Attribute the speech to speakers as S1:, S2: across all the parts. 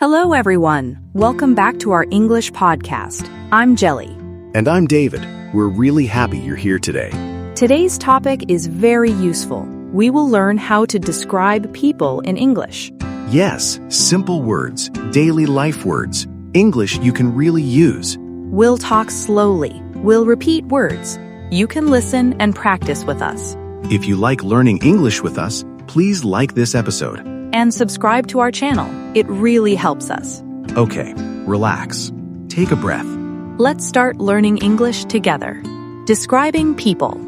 S1: Hello, everyone. Welcome back to our English podcast. I'm Jelly.
S2: And I'm David. We're really happy you're here today.
S1: Today's topic is very useful. We will learn how to describe people in English.
S2: Yes, simple words, daily life words, English you can really use.
S1: We'll talk slowly. We'll repeat words. You can listen and practice with us.
S2: If you like learning English with us, please like this episode.
S1: And subscribe to our channel. It really helps us.
S2: Okay, relax. Take a breath.
S1: Let's start learning English together. Describing people.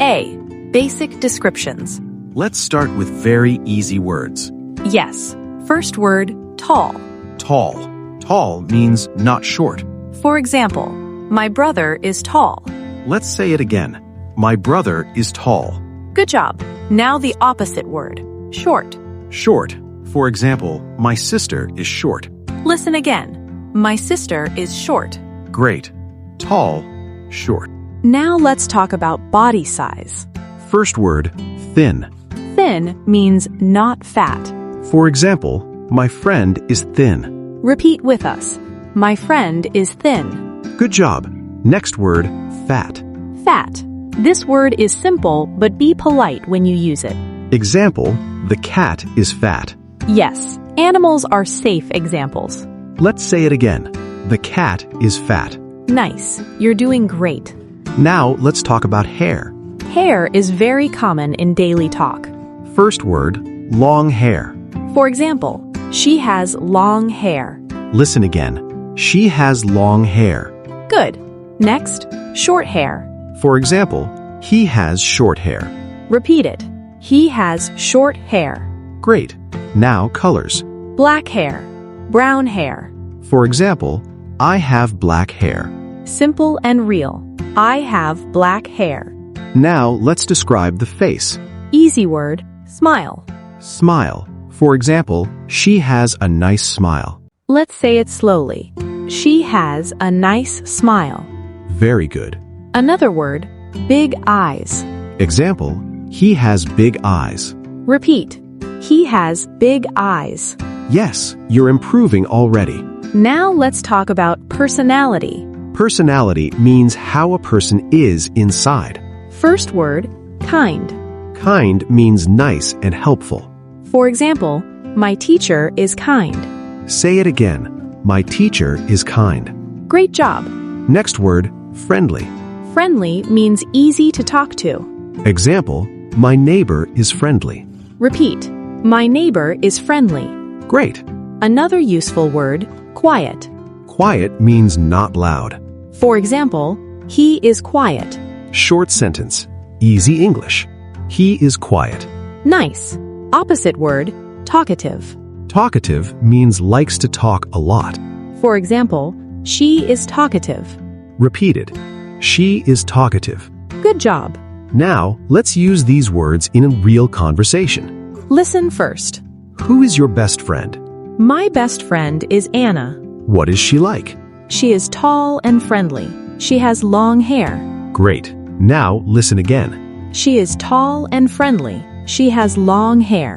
S1: A. Basic descriptions.
S2: Let's start with very easy words.
S1: Yes. First word, tall.
S2: Tall. Tall means not short.
S1: For example, my brother is tall.
S2: Let's say it again. My brother is tall.
S1: Good job. Now the opposite word, short.
S2: Short. For example, my sister is short.
S1: Listen again. My sister is short.
S2: Great. Tall, short.
S1: Now let's talk about body size.
S2: First word, thin.
S1: Thin means not fat.
S2: For example, my friend is thin.
S1: Repeat with us. My friend is thin.
S2: Good job. Next word, fat.
S1: Fat. This word is simple, but be polite when you use it.
S2: Example, the cat is fat.
S1: Yes, animals are safe examples.
S2: Let's say it again. The cat is fat.
S1: Nice. You're doing great.
S2: Now let's talk about hair.
S1: Hair is very common in daily talk.
S2: First word, long hair.
S1: For example, she has long hair.
S2: Listen again. She has long hair.
S1: Good. Next, short hair.
S2: For example, he has short hair.
S1: Repeat it. He has short hair.
S2: Great. Now colors.
S1: Black hair. Brown hair.
S2: For example, I have black hair.
S1: Simple and real. I have black hair.
S2: Now let's describe the face.
S1: Easy word, smile.
S2: Smile. For example, she has a nice smile.
S1: Let's say it slowly. She has a nice smile.
S2: Very good.
S1: Another word, big eyes.
S2: Example, he has big eyes.
S1: Repeat. He has big eyes.
S2: Yes, you're improving already.
S1: Now let's talk about personality.
S2: Personality means how a person is inside.
S1: First word, kind.
S2: Kind means nice and helpful.
S1: For example, my teacher is kind.
S2: Say it again. My teacher is kind.
S1: Great job.
S2: Next word, friendly.
S1: Friendly means easy to talk to.
S2: Example, my neighbor is friendly.
S1: Repeat. My neighbor is friendly.
S2: Great.
S1: Another useful word, quiet.
S2: Quiet means not loud.
S1: For example, he is quiet.
S2: Short sentence. Easy English. He is quiet.
S1: Nice. Opposite word, talkative.
S2: Talkative means likes to talk a lot.
S1: For example, she is talkative.
S2: Repeat it. She is talkative.
S1: Good job.
S2: Now, let's use these words in a real conversation.
S1: Listen first.
S2: Who is your best friend?
S1: My best friend is Anna.
S2: What is she like?
S1: She is tall and friendly. She has long hair.
S2: Great. Now, listen again.
S1: She is tall and friendly. She has long hair.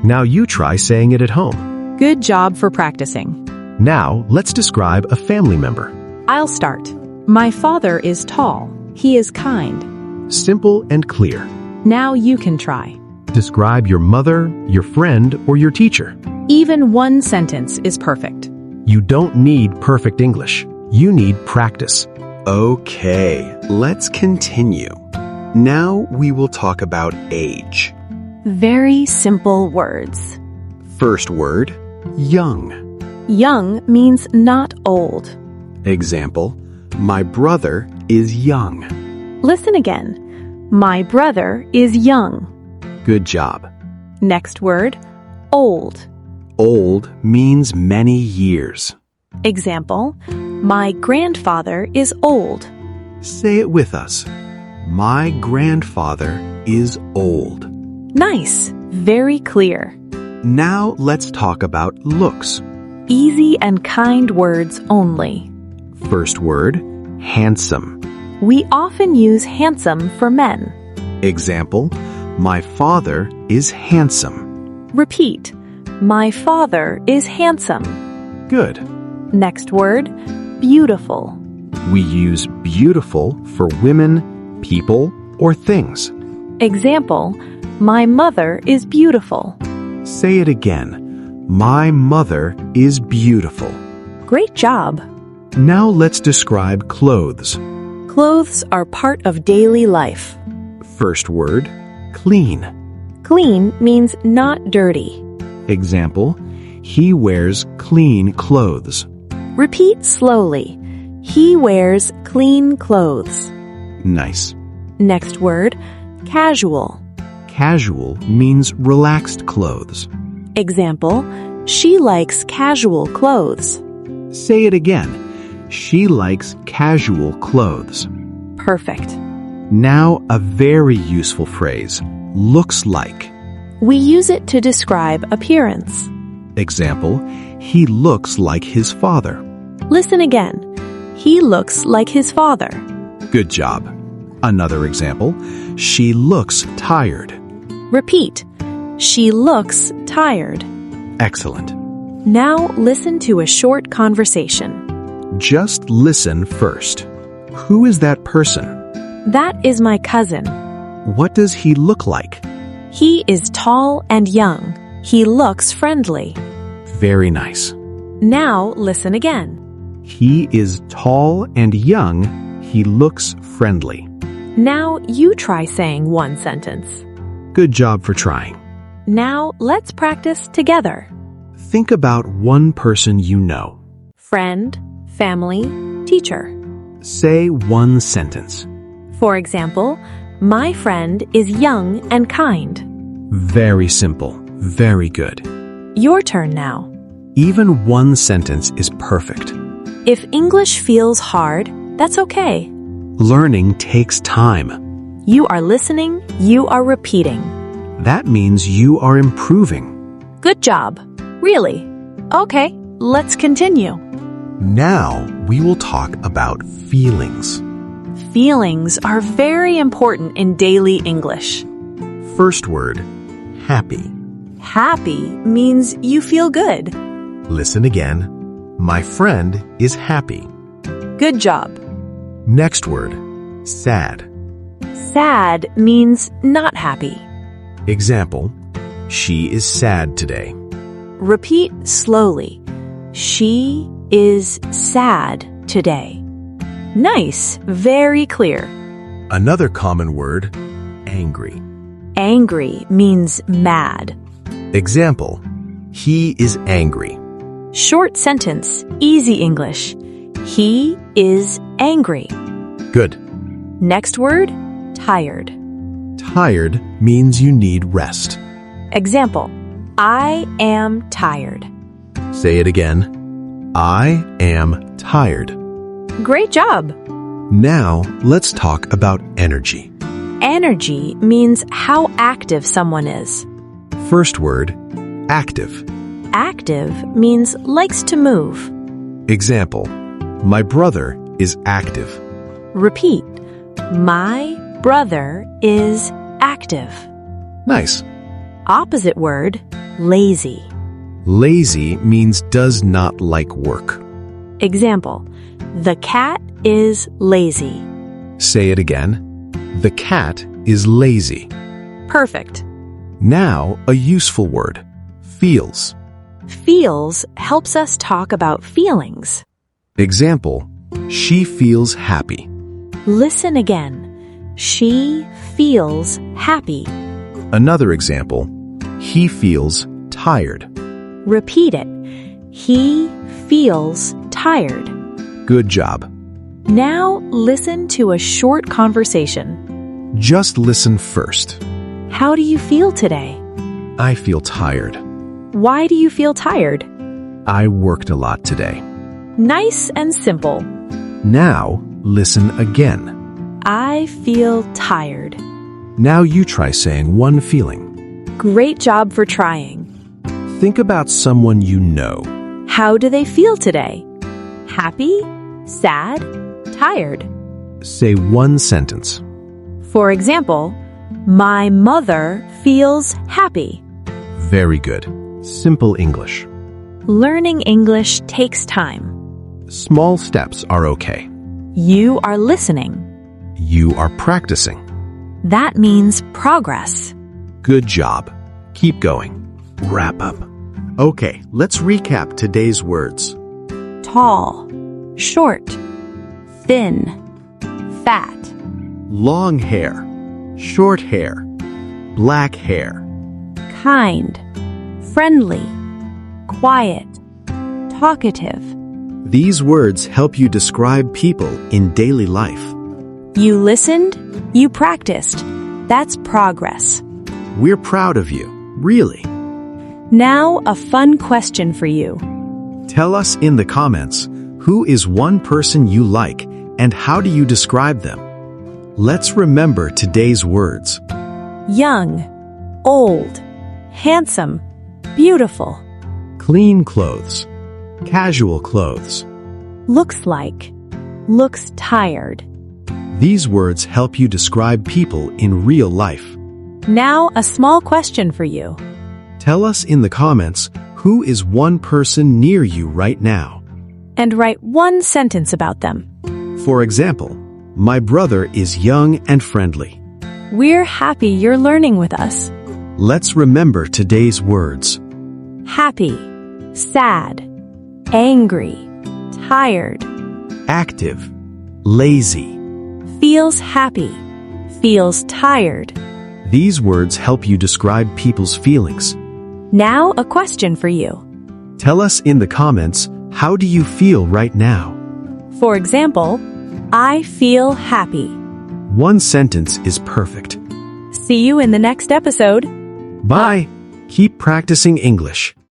S2: Now you try saying it at home.
S1: Good job for practicing.
S2: Now, let's describe a family member.
S1: I'll start. My father is tall. He is kind.
S2: Simple and clear.
S1: Now you can try.
S2: Describe your mother, your friend, or your teacher.
S1: Even one sentence is perfect.
S2: You don't need perfect English. You need practice. Okay, let's continue. Now we will talk about age.
S1: Very simple words.
S2: First word, young.
S1: Young means not old.
S2: Example, my brother is young.
S1: Listen again. My brother is young.
S2: Good job.
S1: Next word, old.
S2: Old means many years.
S1: Example, my grandfather is old.
S2: Say it with us. My grandfather is old.
S1: Nice. Very clear.
S2: Now let's talk about looks.
S1: Easy and kind words only.
S2: First word, handsome.
S1: We often use handsome for men.
S2: Example, my father is handsome.
S1: Repeat. My father is handsome.
S2: Good.
S1: Next word, beautiful.
S2: We use beautiful for women, people, or things.
S1: Example, my mother is beautiful.
S2: Say it again. My mother is beautiful.
S1: Great job.
S2: Now let's describe clothes.
S1: Clothes are part of daily life.
S2: First word, clean.
S1: Clean means not dirty.
S2: Example, he wears clean clothes.
S1: Repeat slowly. He wears clean clothes.
S2: Nice.
S1: Next word, casual.
S2: Casual means relaxed clothes.
S1: Example, she likes casual clothes.
S2: Say it again. She likes casual clothes.
S1: Perfect.
S2: Now a very useful phrase, looks like.
S1: We use it to describe appearance.
S2: Example, he looks like his father.
S1: Listen again. He looks like his father.
S2: Good job. Another example, she looks tired.
S1: Repeat. She looks tired.
S2: Excellent.
S1: Now listen to a short conversation.
S2: Just listen first. Who is that person?
S1: That is my cousin.
S2: What does he look like?
S1: He is tall and young. He looks friendly.
S2: Very nice.
S1: Now listen again.
S2: He is tall and young. He looks friendly.
S1: Now you try saying one sentence.
S2: Good job for trying.
S1: Now let's practice together.
S2: Think about one person you know.
S1: Friend, family, teacher.
S2: Say one sentence.
S1: For example, my friend is young and kind.
S2: Very simple. Very good.
S1: Your turn now.
S2: Even one sentence is perfect.
S1: If English feels hard, that's okay.
S2: Learning takes time.
S1: You are listening, you are repeating.
S2: That means you are improving.
S1: Good job. Really? Okay, let's continue.
S2: Now we will talk about feelings.
S1: Feelings are very important in daily English.
S2: First word, happy.
S1: Happy means you feel good.
S2: Listen again. My friend is happy.
S1: Good job.
S2: Next word, sad.
S1: Sad means not happy.
S2: Example, she is sad today.
S1: Repeat slowly. She is sad today. Nice, very clear.
S2: Another common word, angry.
S1: Angry means mad.
S2: Example, he is angry.
S1: Short sentence, easy English. He is angry.
S2: Good.
S1: Next word, tired.
S2: Tired means you need rest.
S1: Example, I am tired.
S2: Say it again. I am tired.
S1: Great job.
S2: Now let's talk about energy.
S1: Energy means how active someone is.
S2: First word, active.
S1: Active means likes to move.
S2: Example, my brother is active.
S1: Repeat. My brother is active.
S2: Nice.
S1: Opposite word, lazy.
S2: Lazy means does not like work.
S1: Example, the cat is lazy.
S2: Say it again. The cat is lazy.
S1: Perfect.
S2: Now, a useful word, feels.
S1: Feels helps us talk about feelings.
S2: Example, she feels happy.
S1: Listen again. She feels happy.
S2: Another example, he feels tired.
S1: Repeat it. He feels tired.
S2: Good job.
S1: Now listen to a short conversation.
S2: Just listen first.
S1: How do you feel today?
S2: I feel tired.
S1: Why do you feel tired?
S2: I worked a lot today.
S1: Nice and simple.
S2: Now, listen again.
S1: I feel tired.
S2: Now you try saying one feeling.
S1: Great job for trying.
S2: Think about someone you know.
S1: How do they feel today? Happy? Sad? Tired?
S2: Say one sentence.
S1: For example, my mother feels happy.
S2: Very good. Simple English.
S1: Learning English takes time.
S2: Small steps are okay.
S1: You are listening.
S2: You are practicing.
S1: That means progress.
S2: Good job. Keep going. Wrap up. Okay, let's recap today's words.
S1: Tall, short, thin, fat,
S2: Long hair, short hair, black hair.
S1: kind, friendly, quiet, talkative.
S2: These words help you describe people in daily life.
S1: You listened, you practiced. That's progress.
S2: We're proud of you, really.
S1: Now, a fun question for you.
S2: Tell us in the comments, who is one person you like and how do you describe them? Let's remember today's words.
S1: Young, old, handsome, beautiful.
S2: Clean clothes, casual clothes.
S1: Looks like, looks tired.
S2: These words help you describe people in real life.
S1: Now, a small question for you.
S2: Tell us in the comments, who is one person near you right now?
S1: And write one sentence about them.
S2: For example, my brother is young and friendly.
S1: We're happy you're learning with us.
S2: Let's remember today's words.
S1: Happy, sad, angry, tired.
S2: Active, lazy.
S1: Feels happy, feels tired.
S2: These words help you describe people's feelings.
S1: Now, a question for you.
S2: Tell us in the comments, how do you feel right now?
S1: For example, I feel happy.
S2: One sentence is perfect.
S1: See you in the next episode.
S2: Bye. Keep practicing English.